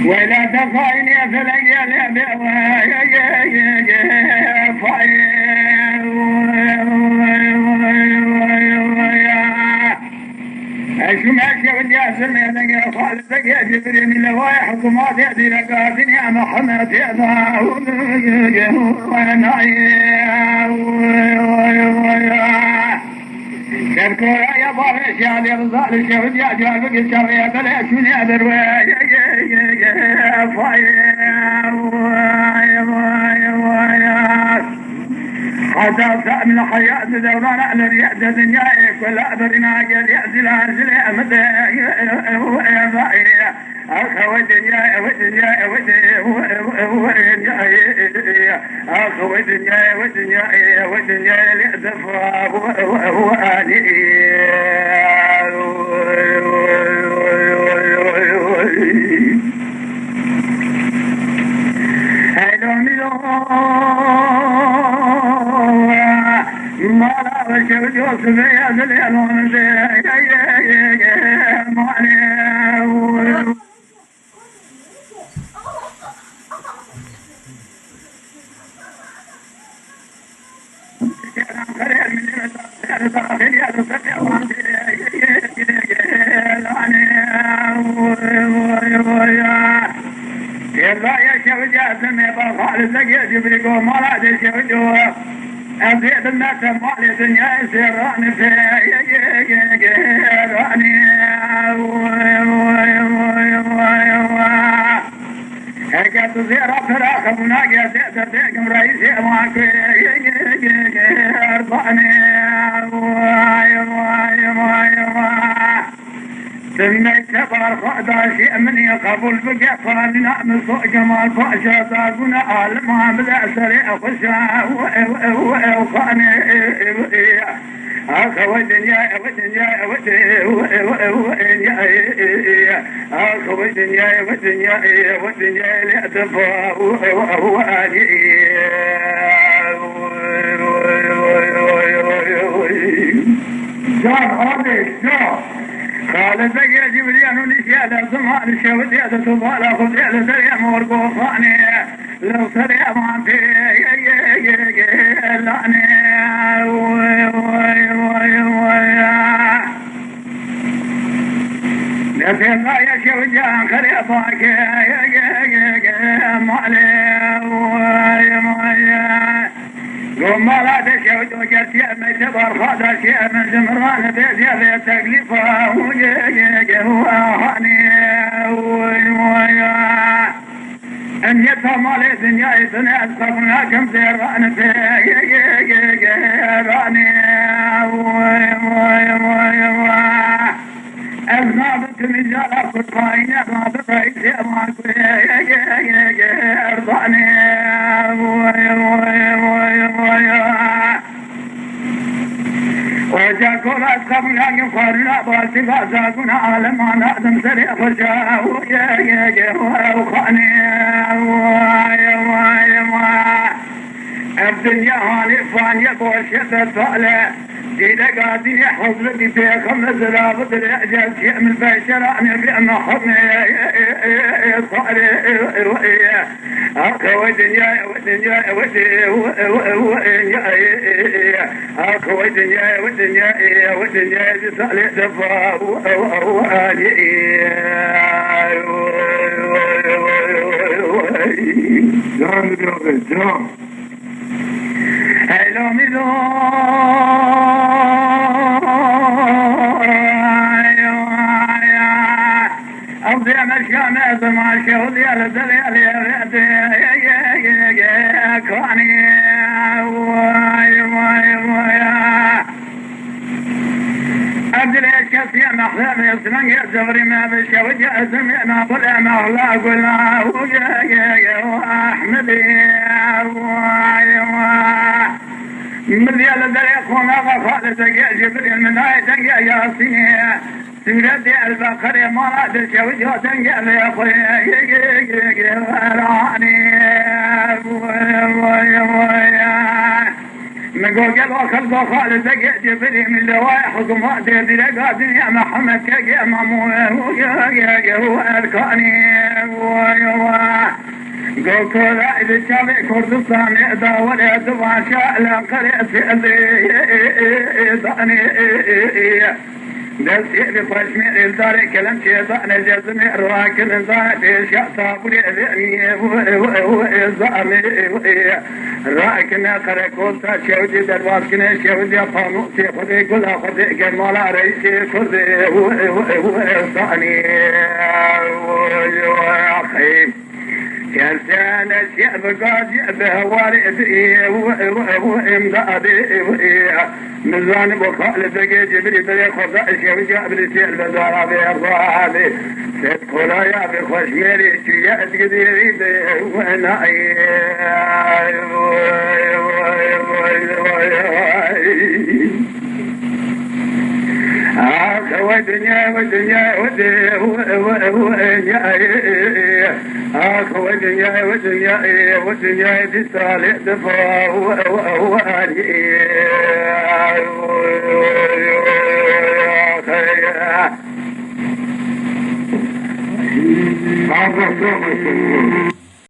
ولا تخاين يا فلق يا اشمعك يا والجاسم يا ذا خالدك يا جبريل لواي حكومات يا ذي لقاتل يا محمد يا ذا شركوا يا بارش يا ذي رزال الشهد يا جابك الشر يا بلاش من يا ذروي حتى من حياة دوران على رياض دنياك ولا أدرنا قال يأزل عزل يا مدى يا ضعي أخوة دنيا ودنيا ودنيا أخوة دنيا ودنيا ودنيا لأدفع وأني ما لا وشوج وصف يا زليلون يا شوج يا سمي خالد يا جبريل ما لا شوج أزيد الناس مالي دنيا سيراني في راني هكذا زيارة فراخ مناقية زيادة ديكم رئيسي معك أرضاني سميت كبر خدا شيء مني قبول بقفا نعم صوت جمال فاشا تاقنا عالمها بلا سريع خشا وخاني أخوة دنيا ودنيا أخوة دنيا ودنيا ودنيا لأدفع وأني جان عليك جان خالد يا جبريل نشيل زمان شود يا تطال خذ يا سريع مرقوفاني لو سريع ما في لاني يا الله يا شود يا خريطك قوم لا تشهد وجرت يا من تبر خاطر شيء من زمران بيت يا في تكليفه وهاني ان يتمال الدنيا سنة أذكرنا كم زيران في راني أذنابت من جالة كتاين أذنابت رئيسي أماكو أرضاني وجاكو لا تقبلها يقارنا باسفا ساكونا عالمانا أدم سريع فرشاه وخاني الدنيا هاني فانية بوشية الطالة جيدا قادي يحفظ لك في خمس لابد الإعجال شيء من بشراني بأن خمي صاري أخوة دنيا ودنيا أخوة دنيا ودنيا ودنيا صالح دفا وآلي جان جان هلو ميلو أرضي مشكانة ما شهد يا لدليل يا كراني أدري كسي محلم يسمن يزوري ما بشوج أسمعنا طلع مغلا قلنا وأحمد من يا لدليل خونا خالدك يا جبريل من آيتك يا ياسين سورة البقرة مراد شوجة يا أخويا نقول قالوا خلق خالد جبري من لوائح وقمات درجات يا محمد يا مامو يا الكاني قلت لا إذا شافي كردستان إذا ولا دفع شاء قريت ضاني دلسي بفشمي الدار كلام شيطان جزمي راكن ذاتي شاطا بلي ظامي راكن قرقوتا شودي درواسكن شودي فانوسي خذي كلها خذي جمالا ريسي خذي ثاني وياخي كان الشعب قاد بهواري وامدادي ميزان بخالد جبري بلي خذا الشيء جاب لي سيل بدار بيرضى تدخل يا بخوش ميري شيات قديري وانا ودنيا ودنيا ودنيا ودنيا ودنيا ودنيا بصالح دفا وادي